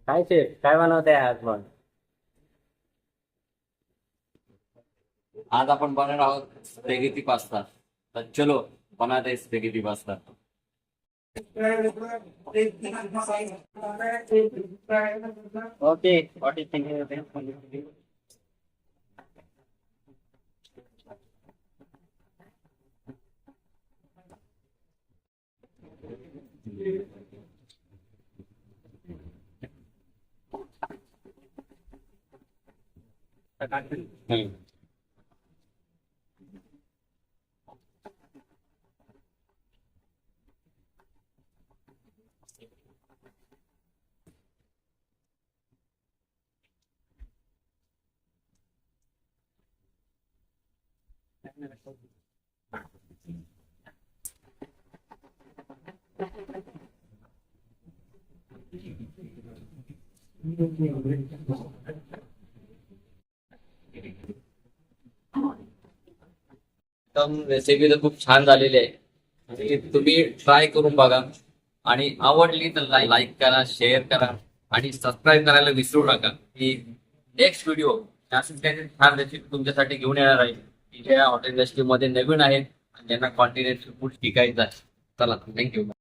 काय शेफ काय बनवताय आज मग? आज आपण बनवणार आहोत स्पेगेटी पास्ता. तर चलो बनाते हैं spaghetti pasta. Okay what is thinking? एकदम रेसिपी तर खूप छान झालेली आहे. आणि तुम्ही ट्राय करून बघा आणि आवडली तर लाईक करा, शेअर करा आणि सबस्क्राईब करायला विसरू नका. की नेक्स्ट व्हिडिओ अशीच काहीतरी छान रेसिपी तुमच्यासाठी घेऊन येणार आहे, की ज्या हॉटेल इंडस्ट्रीमध्ये नवीन आहेत आणि ज्यांना कॉन्टिनेंटल फूड शिकायचं आहे. चला, थँक्यू.